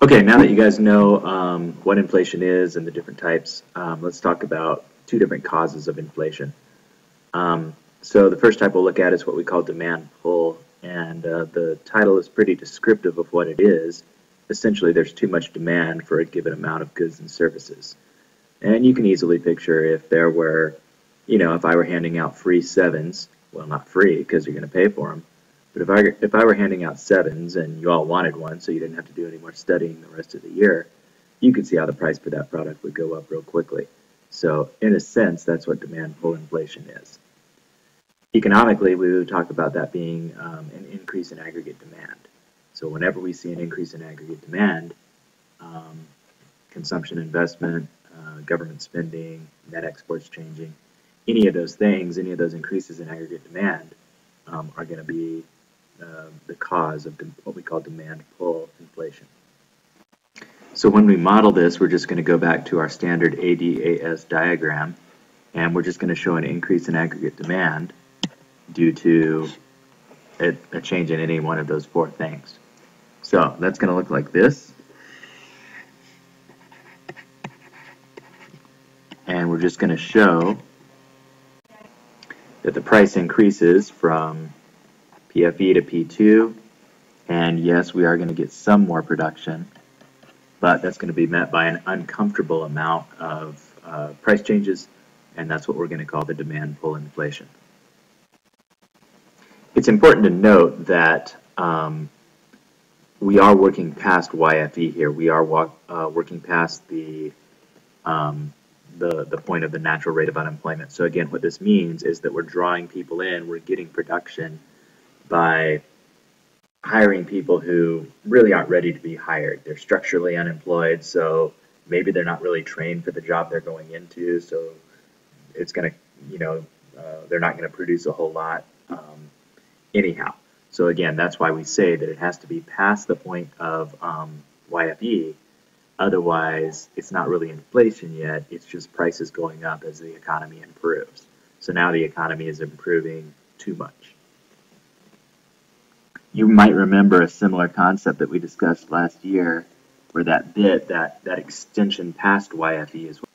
Okay, now that you guys know what inflation is and the different types, let's talk about two different causes of inflation. So the first type we'll look at is what we call demand pull, and the title is pretty descriptive of what it is. Essentially, there's too much demand for a given amount of goods and services. And you can easily picture if there were, if I were handing out free sevens, well, not free because you're going to pay for them, but if I were handing out sevens and you all wanted one so you didn't have to do any more studying the rest of the year, you could see how the price for that product would go up real quickly. So in a sense, that's what demand pull inflation is. Economically, we would talk about that being an increase in aggregate demand. So whenever we see an increase in aggregate demand, consumption, investment, government spending, net exports changing, any of those things, any of those increases in aggregate demand are going to be the cause of what we call demand pull inflation. So when we model this, we're just going to go back to our standard ADAS diagram, and we're just going to show an increase in aggregate demand due to a change in any one of those four things. So that's going to look like this. And we're just going to show that the price increases from PFE to P2, and yes, we are going to get some more production, but that's going to be met by an uncomfortable amount of price changes, and that's what we're going to call the demand pull inflation. It's important to note that we are working past YFE here. We are working past the point of the natural rate of unemployment. So again, what this means is that we're drawing people in, we're getting production by hiring people who really aren't ready to be hired. They're structurally unemployed, so maybe they're not really trained for the job they're going into, so it's going to, they're not going to produce a whole lot anyhow. So again, that's why we say that it has to be past the point of YFE. Otherwise, it's not really inflation yet, it's just prices going up as the economy improves. So now the economy is improving too much. You might remember a similar concept that we discussed last year, where that extension past YFE is what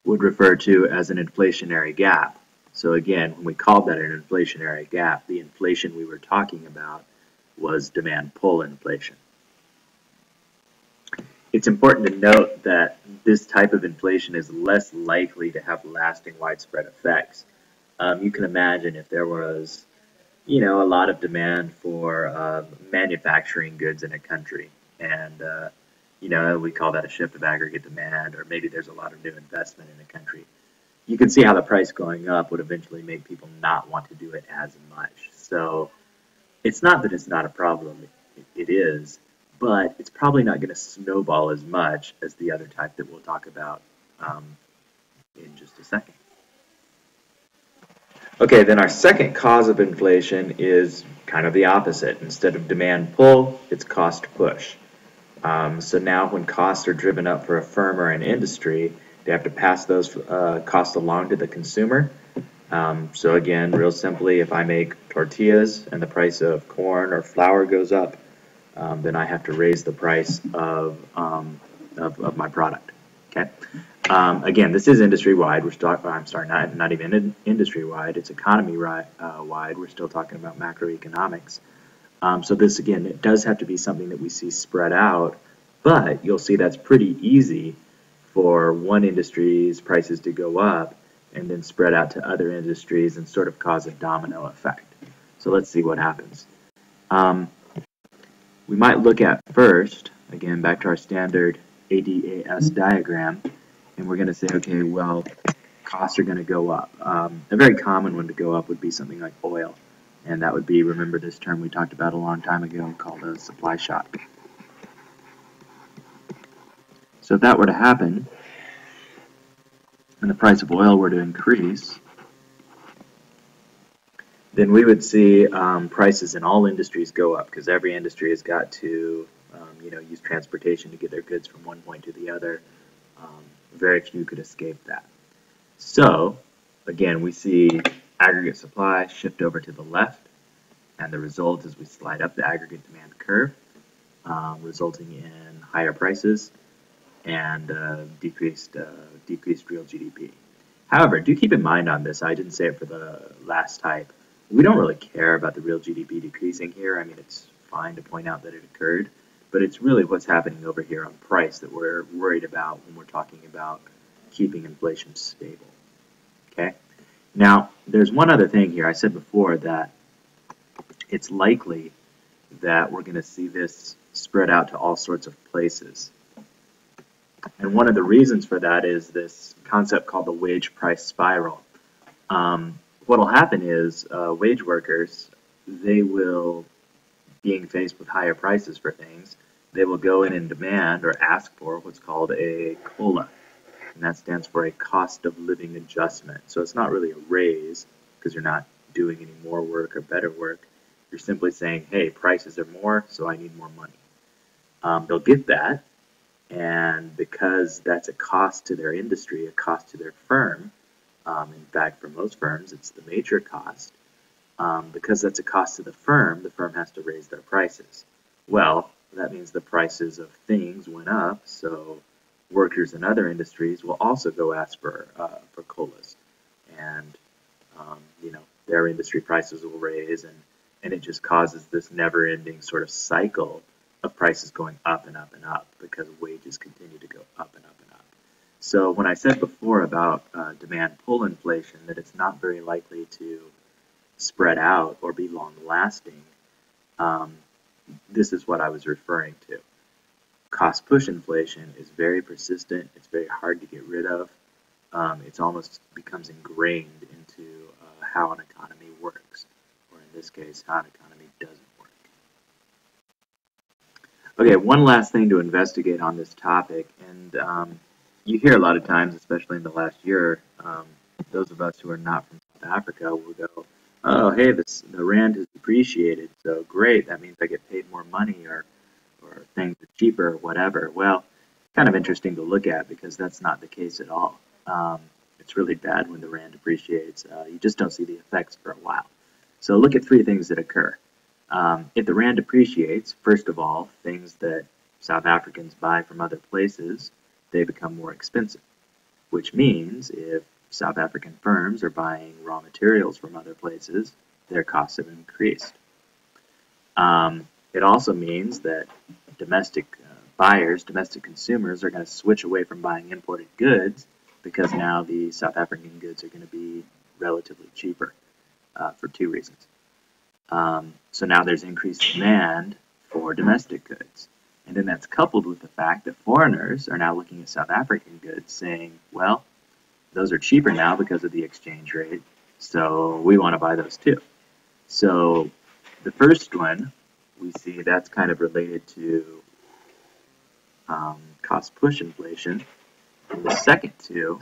would refer to as an inflationary gap. So again, when we called that an inflationary gap, the inflation we were talking about was demand pull inflation. It's important to note that this type of inflation is less likely to have lasting widespread effects. You can imagine if there was, a lot of demand for manufacturing goods in a country, and we call that a shift of aggregate demand, or maybe there's a lot of new investment in a country. You can see how the price going up would eventually make people not want to do it as much. So it's not that it's not a problem, it is, but it's probably not going to snowball as much as the other type that we'll talk about in just a second. Okay, then our second cause of inflation is kind of the opposite. Instead of demand pull, it's cost push. So now when costs are driven up for a firm or an industry, they have to pass those costs along to the consumer. So again, real simply, if I make tortillas and the price of corn or flour goes up, then I have to raise the price of my product. Okay. Again, this is industry-wide. Not even industry-wide. It's economy-wide. We're still talking about macroeconomics. So this, again, it does have to be something that we see spread out, but you'll see that's pretty easy for one industry's prices to go up and then spread out to other industries and sort of cause a domino effect. So let's see what happens. We might look at first, again, back to our standard ADAS diagram, and we're going to say, okay, well, costs are going to go up. A very common one to go up would be something like oil, and that would be, remember this term we talked about a long time ago called a supply shock. So if that were to happen, and the price of oil were to increase, then we would see prices in all industries go up, because every industry has got to use transportation to get their goods from one point to the other. Very few could escape that. So again, we see aggregate supply shift over to the left, and the result is we slide up the aggregate demand curve. resulting in higher prices and decreased real GDP. However, do keep in mind on this, I didn't say it for the last type, we don't really care about the real GDP decreasing here. I mean, it's fine to point out that it occurred, but it's really what's happening over here on price that we're worried about when we're talking about keeping inflation stable. Okay? Now, there's one other thing here. I said before that it's likely that we're going to see this spread out to all sorts of places. And one of the reasons for that is this concept called the wage price spiral. What will happen is wage workers, they will, being faced with higher prices for things, they will go in and demand or ask for what's called a COLA. And that stands for a cost of living adjustment. So it's not really a raise because you're not doing any more work or better work. You're simply saying, hey, prices are more, so I need more money. They'll get that, and because that's a cost to their industry, a cost to their firm, in fact, for most firms, it's the major cost. Because that's a cost to the firm has to raise their prices. Well, that means the prices of things went up, so workers in other industries will also go ask for COLAs, and their industry prices will raise, and it just causes this never-ending sort of cycle of prices going up and up and up because wages continue to go up and up and up. So when I said before about demand pull inflation, that it's not very likely to spread out or be long-lasting, this is what I was referring to. Cost push inflation is very persistent. It's very hard to get rid of. It almost becomes ingrained into how an economy works, or in this case, how an economy doesn't work. Okay, one last thing to investigate on this topic, and you hear a lot of times, especially in the last year, those of us who are not from South Africa will go, oh, hey, the rand has depreciated, so great, that means I get paid more money, or things are cheaper, or whatever. Well, kind of interesting to look at because that's not the case at all. It's really bad when the rand depreciates. You just don't see the effects for a while. So look at three things that occur. If the rand depreciates, first of all, things that South Africans buy from other places, they become more expensive, which means if South African firms are buying raw materials from other places, their costs have increased. It also means that domestic buyers, domestic consumers, are going to switch away from buying imported goods because now the South African goods are going to be relatively cheaper for two reasons. So now there's increased demand for domestic goods. And then that's coupled with the fact that foreigners are now looking at South African goods saying, well, those are cheaper now because of the exchange rate, so we want to buy those too. So the first one, we see that's kind of related to cost push inflation. And the second two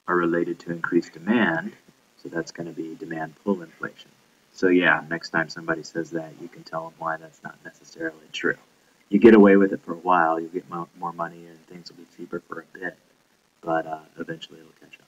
are related to increased demand, so that's going to be demand pull inflation. So yeah, next time somebody says that, you can tell them why that's not necessarily true. You get away with it for a while, you get more money, and things will be cheaper for a bit, but eventually it'll catch up.